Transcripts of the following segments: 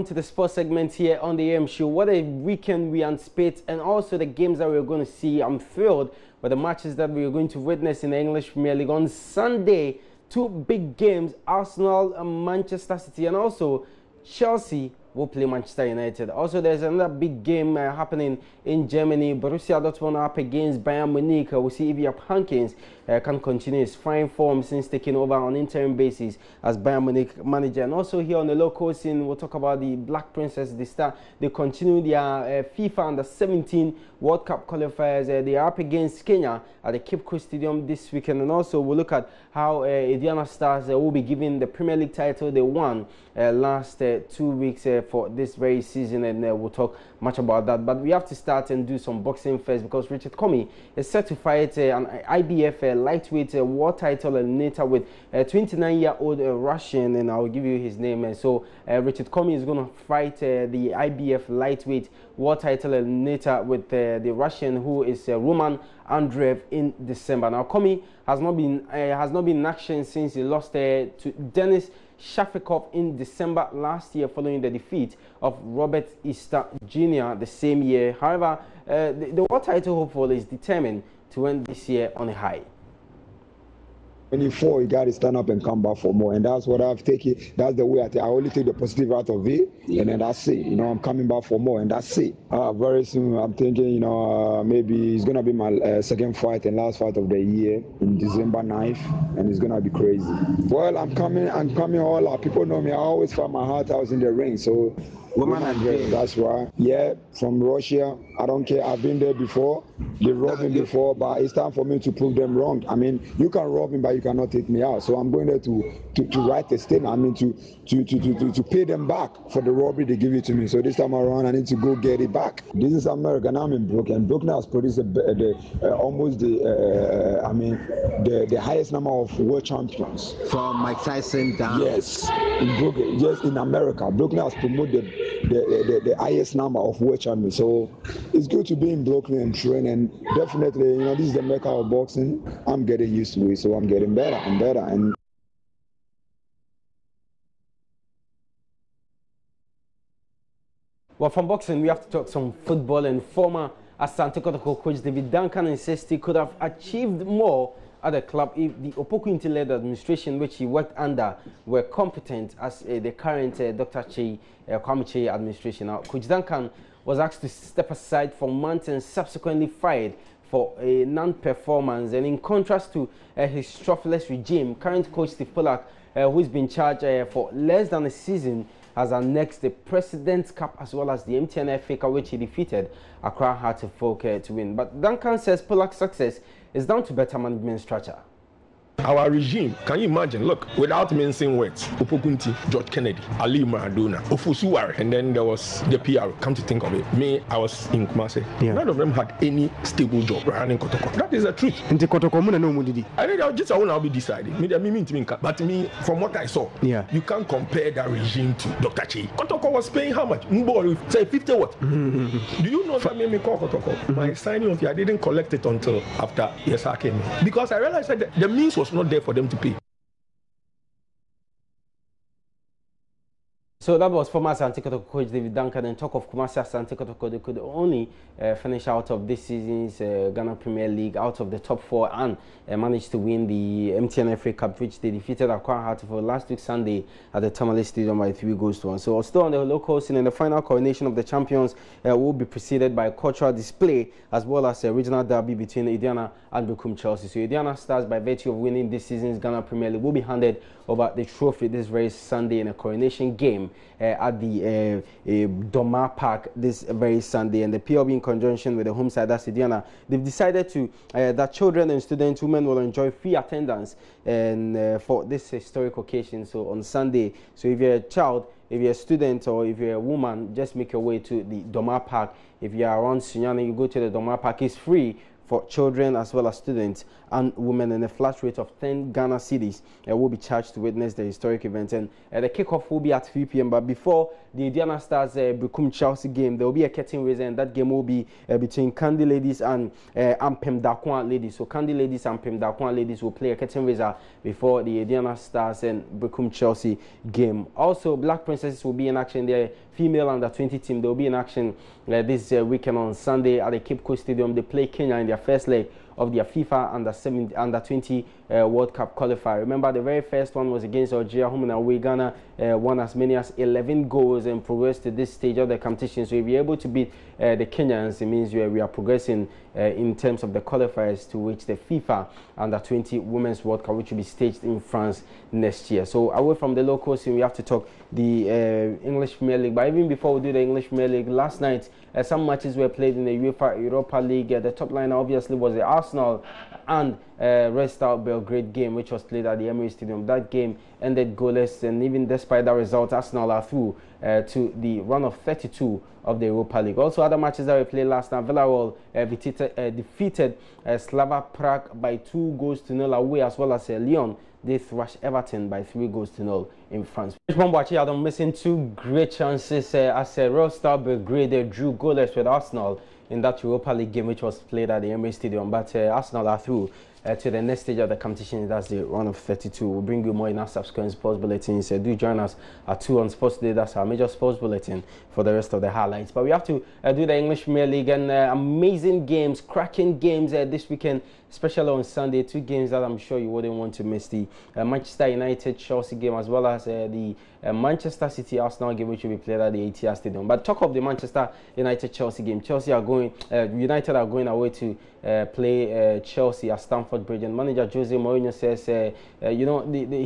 To the sports segment here on the AM show. What a weekend we anticipate, and also the games that we're going to see. I'm thrilled with the matches that we're going to witness in the English Premier League on Sunday. Two big games: Arsenal and Manchester City, and also Chelsea will play Manchester United. Also, there's another big game happening in Germany. Borussia Dortmund up against Bayern Munich. We'll see if Jupp Heynckes can continue his fine form since taking over on interim basis as Bayern Munich manager. And also here on the local scene, we'll talk about the Black Princess. They continue their FIFA Under-17 World Cup qualifiers. They are up against Kenya at the Cape Coast Stadium this weekend. And also we'll look at how Indiana Stars will be given the Premier League title they won last 2 weeks for this very season, and we'll talk much about that. But we have to start and do some boxing first, because Richard Comey is set to fight an IBF lightweight world title eliminator with a 29-year-old Russian, and I'll give you his name. And so Richard Comey is going to fight the IBF lightweight world title eliminator with the Russian, who is Roman Andreev, in December. Now Comey has not been in action since he lost to Denis Shafikov in December last year, following the defeat of Robert Easter Jr. the same year. However, the world title hopeful is determined to end this year on a high. 24, you got to stand up and come back for more, and that's what I've taken. That's the way I take. I only take the positive out of it, and then that's it. You know, I'm coming back for more, and that's it. Very soon, I'm thinking, you know, maybe it's gonna be my second fight and last fight of the year in December 9th, and it's gonna be crazy. Well, I'm coming all out. People know me. I always fight my heart out in the ring, so. Woman and girl, that's why. Yeah, from Russia. I don't care. I've been there before. They robbed me before, but it's time for me to prove them wrong. I mean, you can rob me, but you cannot take me out. So I'm going there to write a statement. I mean, to pay them back for the robbery they give it to me. So this time around, I need to go get it back. This is America. Now I'm in Brooklyn. Brooklyn has produced almost the highest number of world champions. From Mike Tyson down. Yes, in Brooklyn. Yes, in America. Brooklyn has promoted the highest number of world champions. So it's good to be in Brooklyn and train, and definitely, you know, this is the mecca of boxing. I'm getting used to it, so I'm getting better and better. And well, from boxing, we have to talk some football, and former Asante Kotoko coach David Duncan insists he could have achieved more at the club if the Opoku-led administration, which he worked under, were competent as the current Dr. Kwame Chey administration. Now, Coach Duncan was asked to step aside for months and subsequently fired for a non-performance. And in contrast to his trophyless regime, current coach Steve Pollak, who's been charged for less than a season, has annexed the President's Cup as well as the MTN FA Cup, which he defeated Accra Heart of Folk to win. But Duncan says Pollak's success is down to better management structure. Our regime, can you imagine? Look, without mincing words, Opokunti, George Kennedy, Ali Maradona, Ofusuware, and then there was the PR. Come to think of it, me, I was in Kumasi. Yeah. None of them had any stable job running Kotoko. That is the truth. I think just I will now be decided. But me, from what I saw, yeah, you can't compare that regime to Dr. Chey. Kotoko was paying how much? Say 50 what? Do you know that made me call Kotoko? My signing of it, I didn't collect it until after Yesa came in. Because I realized that the means was not there for them to pay. So that was former Asante Kotoko coach David Duncan. And talk of Kumasi Asante Kotoko, they could only finish out of this season's Ghana Premier League out of the top 4 and managed to win the MTN FA Cup, which they defeated Accra Heart for last week Sunday at the Tamale Stadium by 3-1. So still on the local scene, in the final coronation of the champions will be preceded by a cultural display as well as a regional derby between Indiana and Bekum Chelsea. So Indiana Stars, by virtue of winning this season's Ghana Premier League, will be handed over the trophy this very Sunday in a coronation game at the Doma Park this very Sunday. And the PLB, in conjunction with the home side, that's Indiana, they've decided to that children and students, women will enjoy free attendance and for this historic occasion. So on Sunday, so if you're a child, if you're a student, or if you're a woman, just make your way to the Doma Park. If you're around Sunyani, you go to the Doma Park. It's free for children as well as students and women, and a flat rate of 10 Ghana cedis will be charged to witness the historic event. And the kickoff will be at 3 p.m. But before the Indiana Stars Bekum Chelsea game, there will be a curtain raiser, and that game will be between Candy Ladies and Ampem Dakwan Ladies. So Candy Ladies and Ampem Dakwan Ladies will play a curtain raiser before the Indiana Stars and Bekum Chelsea game. Also, Black Princesses will be in action. Their female under-20 team, they will be in action this weekend on Sunday at the Cape Coast Stadium. They play Kenya in their first leg of their FIFA under-20 World Cup qualifier. Remember, the very first one was against Algeria, home and away. Ghana won as many as 11 goals and progressed to this stage of the competition. So if you're able to beat the Kenyans, it means we are progressing in terms of the qualifiers to reach the FIFA under-20 Women's World Cup, which will be staged in France next year. So away from the local scene, we have to talk the English Premier League. But even before we do the English Premier League, last night some matches were played in the UEFA Europa League. The top line obviously was the Arsenal and Red Star Belgrade game, which was played at the Emirates Stadium. That game ended goalless, and even despite that result, Arsenal are through to the run of 32 of the Europa League. Also, other matches that we played last night, Villarreal defeated Slava Prague by 2-0 away, as well as Lyon. They thrashed Everton by 3-0 in France. Richmond are missing 2 great chances as Red Star Belgrade drew goalless with Arsenal in that Europa League game, which was played at the Emirates Stadium. But Arsenal are through to the next stage of the competition. That's the run of 32. We'll bring you more in our subsequent sports bulletins. Do join us at 2 on Sports Day. That's our major sports bulletin for the rest of the highlights. But we have to do the English Premier League, and amazing games, cracking games this weekend, especially on Sunday. 2 games that I'm sure you wouldn't want to miss: the Manchester United Chelsea game, as well as the Manchester City Arsenal game, which will be played at the ATR Stadium. But talk of the Manchester United Chelsea game. United are going away to play Chelsea at Stamford Bridge, and manager Jose Mourinho says,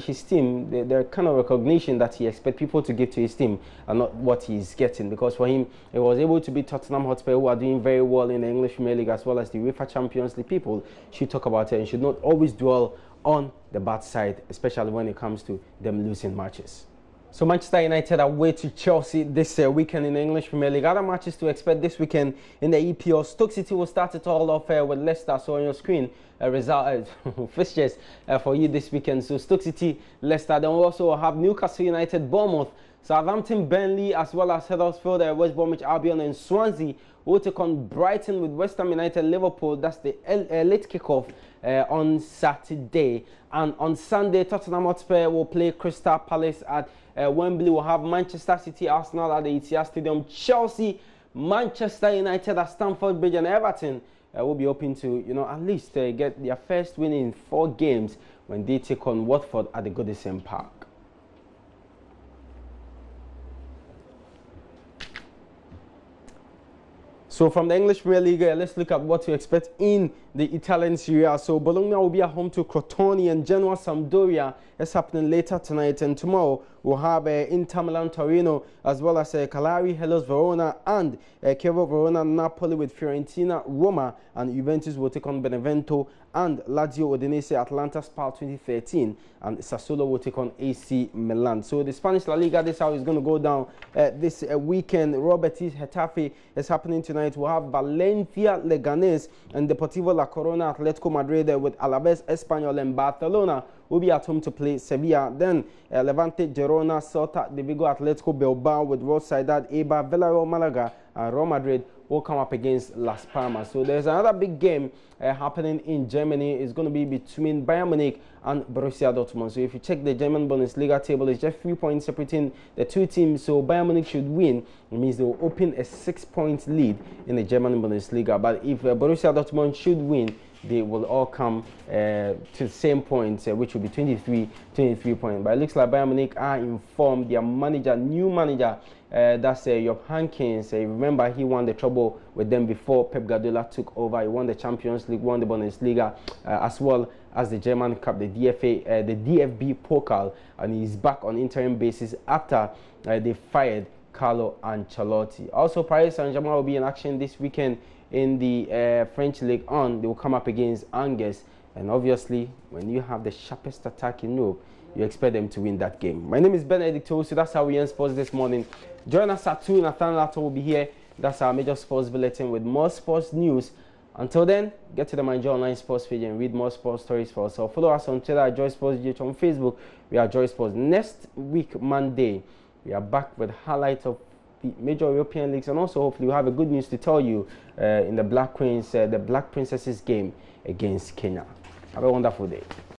his team, there kind of recognition that he expects people to give to his team and not what he's getting, because for him, he was able to beat Tottenham Hotspur, who are doing very well in the English Premier League, as well as the UEFA Champions League. People should talk about it and should not always dwell on the bad side, especially when it comes to them losing matches. So Manchester United are away to Chelsea this weekend in the English Premier League. Other matches to expect this weekend in the EPL. Stoke City will start it all off with Leicester. So on your screen, fixtures for you this weekend. So Stoke City, Leicester. Then we'll also have Newcastle United, Bournemouth, Southampton, Burnley, as well as Huddersfield, West Bromwich Albion, and Swansea will take on Brighton, with West Ham United, Liverpool. That's the late kickoff on Saturday. And on Sunday, Tottenham Hotspur will play Crystal Palace at Wembley. We'll have Manchester City, Arsenal at the ETR Stadium. Chelsea, Manchester United at Stamford Bridge, and Everton will be hoping to, at least get their first win in 4 games when they take on Watford at the Goodison Park. So from the English Premier League, let's look at what to expect in the Italian Serie A. So Bologna will be at home to Crotone, and Genoa Sampdoria is happening later tonight. And tomorrow we'll have Inter Milan Torino, as well as Cagliari Hellas Verona, and Chievo Verona Napoli, with Fiorentina Roma, and Juventus will take on Benevento, and Lazio Udinese Atalanta Spal 2013, and Sassuolo will take on AC Milan. So the Spanish La Liga, this is how it's going to go down this weekend. Real Betis Getafe is happening tonight. We'll have Valencia Leganés and Deportivo La Corona Atletico Madrid, with Alaves Espanyol, and Barcelona will be at home to play Sevilla. Then Levante Girona, Celta de Vigo Atletico Bilbao, with Real Sociedad, Eibar, Villarreal Malaga, and Real Madrid will come up against Las Palmas. So there's another big game happening in Germany. It's going to be between Bayern Munich and Borussia Dortmund. So if you check the German Bundesliga table, it's just 3 points separating the 2 teams. So Bayern Munich should win. It means they will open a 6-point lead in the German Bundesliga. But if Borussia Dortmund should win, they will all come to the same points, which will be 23 points. But it looks like Bayern Munich are informed. Their new manager, that's Jupp Heynckes. Remember, he won the trouble with them before Pep Guardiola took over. He won the Champions League, won the Bundesliga, as well as the German Cup, the DFA, the DFB Pokal, and he's back on interim basis after they fired Carlo Ancelotti. Also, Paris Saint-Germain will be in action this weekend in the French League On. They will come up against Angers, and obviously when you have the sharpest attack in Europe, you expect them to win that game. My name is Benedict Tosu. That's how we end sports this morning. Join us at 2. Nathan Lato will be here. That's our major sports bulletin with more sports news Until then, get to the Mind Joy Online Sports page and read more sports stories for yourself. Follow us on Twitter at Joy Sports GH. On Facebook, we are Joy Sports. Next week, Monday, we are back with highlights of the major European leagues, and also hopefully we'll have a good news to tell you in the Black Queens, the Black Princesses game against Kenya. Have a wonderful day.